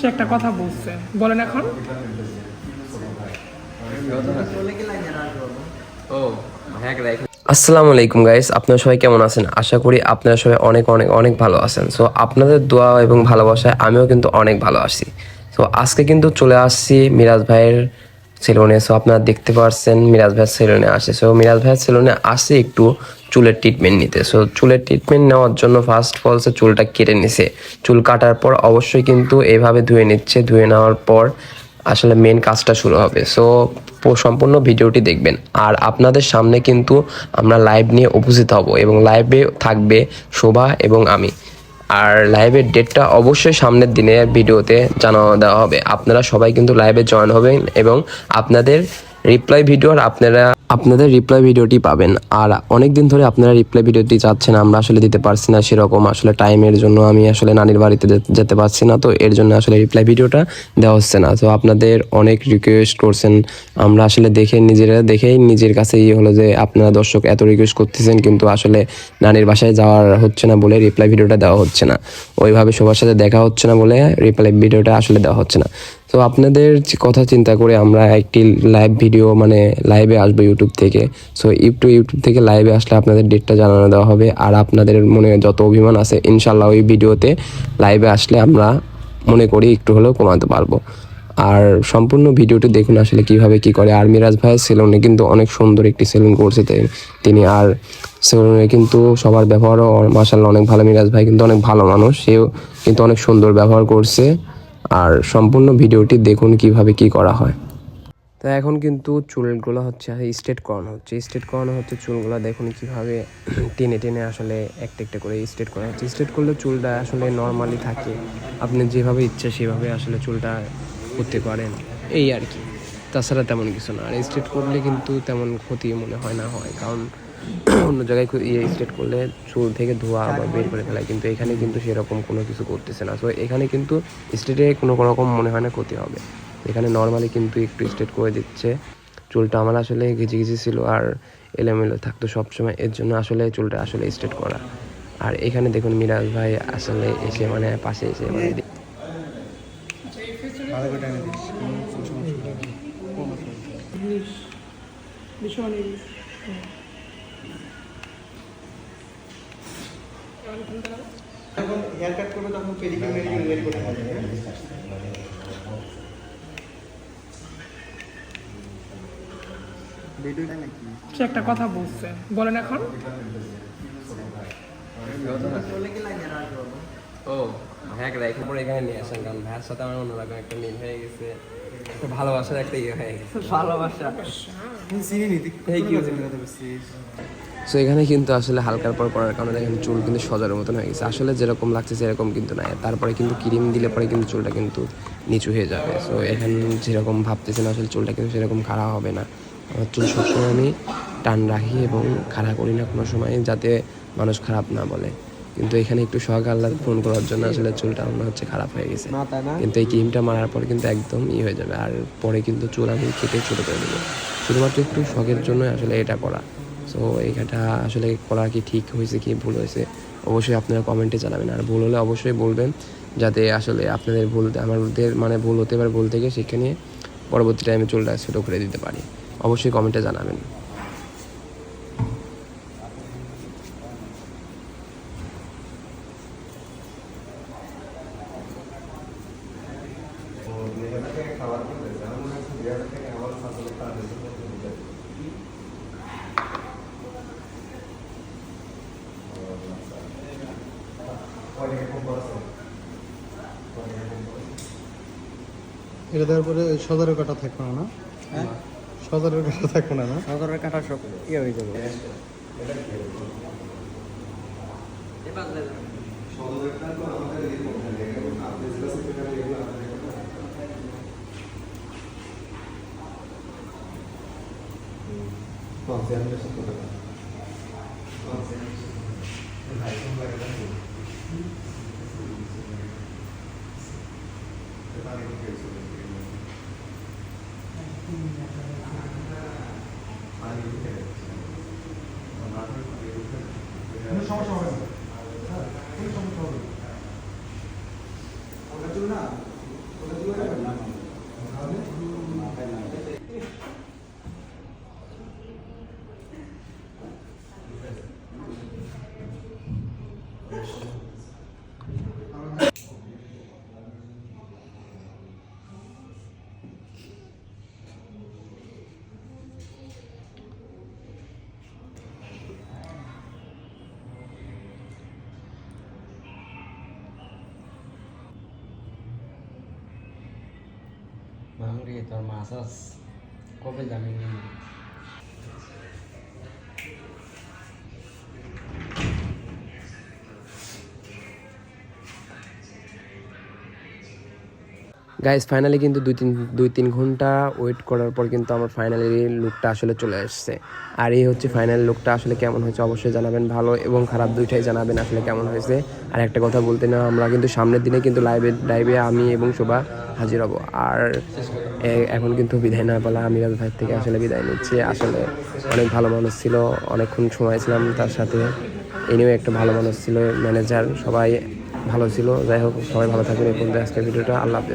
সে একটা কথা বলছে, বলেন এখন। আসসালামু আলাইকুম গাইস, আপনারা সবাই কেমন আছেন? আশা করি আপনারা সবাই অনেক অনেক অনেক ভালো আছেন। সো আপনাদের দোয়া এবং ভালোবাসায় আমিও কিন্তু অনেক ভালো আছি। সো আজকে কিন্তু চলে আসছি মিরাজ ভাইয়ের সেলুনে। সো আপনারা দেখতে পাচ্ছেন মিরাজ ভাইয়ের সেলুনে আসে। সো মিরাজ ভাইয়ের সেলুনে আসে একটু চুলের ট্রিটমেন্ট নিতে। সো চুলের ট্রিটমেন্ট নেওয়ার জন্য ফার্স্ট ফলসে চুলটা কেটে নিছে। চুল কাটার পর অবশ্যই কিন্তু এইভাবে ধুয়ে নিচ্ছে। ধুয়ে নেওয়ার পর আসলে মেন কাজটা শুরু হবে। সো সম্পূর্ণ ভিডিওটি দেখবেন। আর আপনাদের সামনে কিন্তু আমরা লাইভ নিয়ে উপস্থিত হব এবং লাইভে থাকবে শোভা এবং আমি। আর লাইভের ডেটটা অবশ্যই সামনের দিনে ভিডিওতে জানানো দেওয়া হবে। আপনারা সবাই কিন্তু লাইভে জয়েন হবেন এবং আপনাদের রিপ্লাই ভিডিও আর আপনাদের রিপ্লাই ভিডিওটি পাবেন। আর অনেক দিন ধরে আপনারা রিপ্লাই ভিডিওটি চাচ্ছেন, আমরা আসলে দিতে পারছি না সেরকম, আসলে টাইমের জন্য আমি আসলে নানির বাড়িতে যেতে পারছি না, তো এর জন্য আসলে রিপ্লাই ভিডিওটা দেওয়া হচ্ছে না। তো আপনাদের অনেক রিকোয়েস্ট করছেন, আমরা আসলে দেখেই নিজের কাছে হলো যে আপনারা দর্শক এত রিকোয়েস্ট করতেছেন কিন্তু আসলে নানির বাসায় যাওয়ার হচ্ছে না বলে রিপ্লাই ভিডিওটা দেওয়া হচ্ছে না। ওইভাবে সবার সাথে দেখা হচ্ছে না বলে রিপ্লাই ভিডিওটা আসলে দেওয়া হচ্ছে না। তো আপনাদের কথা চিন্তা করে আমরা একটি লাইভ ভিডিও মানে লাইভে আসবো ইউটিউব থেকে। সো ইউটিউব থেকে লাইভে আসলে আপনাদের ডেটটা জানানো দেওয়া হবে। আর আপনাদের মনে যত অভিমান আছে ইনশাল্লাহ ওই ভিডিওতে লাইভে আসলে আমরা মনে করি একটু হলেও কমাতে পারবো। আর সম্পূর্ণ ভিডিওটি দেখুন আসলে কিভাবে কি করে। আর মিরাজ ভাইয়ের সেলুনে কিন্তু অনেক সুন্দর একটি সেলুন করছে তিনি। আর সেলুনে কিন্তু সবার ব্যবহারও মাশাআল্লাহ অনেক ভালো। মিরাজ ভাই কিন্তু অনেক ভালো মানুষ, সেও কিন্তু অনেক সুন্দর ব্যবহার করছে। আর সম্পূর্ণ ভিডিওটি দেখুন কিভাবে কি করা হয়। তো এখন কিন্তু চুলগুলো হচ্ছে স্ট্রেট করানো হচ্ছে চুলগুলো দেখুন কিভাবে টেনে টেনে আসলে একটা একটা করে স্ট্রেট করা হচ্ছে। স্ট্রেট করলে চুলটা আসলে নর্মালি থাকে, আপনি যেভাবে ইচ্ছে সেভাবে আসলে চুলটা করতে পারেন, এই আর কি। তাছাড়া তেমন কিছু না। আর স্ট্রেট করলে কিন্তু তেমন ক্ষতি মনে হয় না হয়, কারণ অন্য জায়গায় স্ট্রেট করলে চুল থেকে ধোয়া বা বের করে ফেলায়, কিন্তু এখানে কিন্তু সেরকম কোনো কিছু করতেছে না। তো এখানে কিন্তু স্ট্রেটে কোনো রকম মনে হয় না ক্ষতি হবে। এখানে নর্মালি কিন্তু একটু স্ট্রেট করে দিচ্ছে। চুলটা আমার আসলে ঘিচি ঘিচি ছিল আর এলোমেলো থাকতো সবসময়, এর জন্য আসলে চুলটা আসলে স্ট্রেট করা। আর এখানে দেখুন মিরাজ ভাই আসলে এসে মানে পাশে এসে মানে যখন হেয়ার কাট করবে তখন পেডিকিউর মেডিকিউর বের করতে হবে। ভিডিওটা নাকি সে একটা কথা বলছে, বলেন এখন। ও ভাইয়াকে রেখে পরে এখানে নিয়ে আসেন, কারণ ভাইয়ের সাথে আমার অন্যরকম একটা মিল হয়ে গেছে, একটা ভালোবাসার একটা ইয়ে হয়ে গেছে। ভালোবাসা চিনি নিতে কি হচ্ছে কথা বলছিস। সো এখানে কিন্তু আসলে হালকার পর করার কারণে দেখেন চুল কিন্তু সজারের মতন হয়ে গেছে। আসলে যেরকম লাগছে সেরকম কিন্তু না। তারপরে কিন্তু ক্রিম দিলে পরে কিন্তু চুলটা কিন্তু নিচু হয়ে যাবে। সো এখানে যেরকম ভাবতেছেন আসলে চুলটা কিন্তু সেরকম খাড়া হবে না। আমার চুল সবসময় আমি টান রাখি এবং খাড়া করি না কোনো সময়, যাতে মানুষ খারাপ না বলে। কিন্তু এখানে একটু শখ আল্লাহ ফোন করার জন্য আসলে চুলটা মনে হচ্ছে খারাপ হয়ে গেছে, কিন্তু এই ক্রিমটা মারার পরে কিন্তু একদম হয়ে যাবে। আর পরে কিন্তু চুল আমি কেটে ছোটো করে দেবো, শুধুমাত্র একটু শখের জন্য আসলে এটা করা। সো এইটা আসলে করা কি ঠিক হয়েছে কি ভুল হয়েছে অবশ্যই আপনারা কমেন্টে জানাবেন। আর ভুল হলে অবশ্যই বলবেন, যাতে আসলে আপনাদের আমাদের মানে ভুল হতে পারে, ভুল থেকে শিখে নিয়ে পরবর্তী টাইমে চুলটা ছোটো করে দিতে পারি। অবশ্যই কমেন্টে জানাবেন। এটা দেওয়ার পরে সদরের কাটা থাকবে না? হ্যাঁ, সদরের কাটা থাকবে না? সদরের কাটা সব ইয়ে হয়ে যাবে। সমস্যা হবে না, কোনো সমস্যা হবে না। ভাঙড়ি তোর মাছ আস কবে জানি গাইস ফাইনালি কিন্তু দুই তিন ঘন্টা ওয়েট করার পর কিন্তু আমার ফাইনালি লুকটা আসলে চলে আসছে। আর এই হচ্ছে ফাইনাল লুকটা আসলে কেমন হয়েছে অবশ্যই জানাবেন, ভালো এবং খারাপ দুইটাই জানাবেন আসলে কেমন হয়েছে। আর একটা কথা বলতে না, আমরা কিন্তু সামনের দিনে কিন্তু লাইভে আমি এবং শোভা হাজির হব। আর এখন কিন্তু বিদায় না বলা, আমি মিরাজ ভাই থেকে আসলে বিদায় নিচ্ছি। আসলে অনেক ভালো মানুষ ছিল, অনেকক্ষণ সময় ছিলাম তার সাথে। এনেও একটা ভালো মানুষ ছিল, ম্যানেজার সবাই ভালো ছিল। যাই হোক, সবাই ভালো থাকবেন। এই পর্যন্ত আজকের ভিডিওটা, আল্লাহ হাফেজ।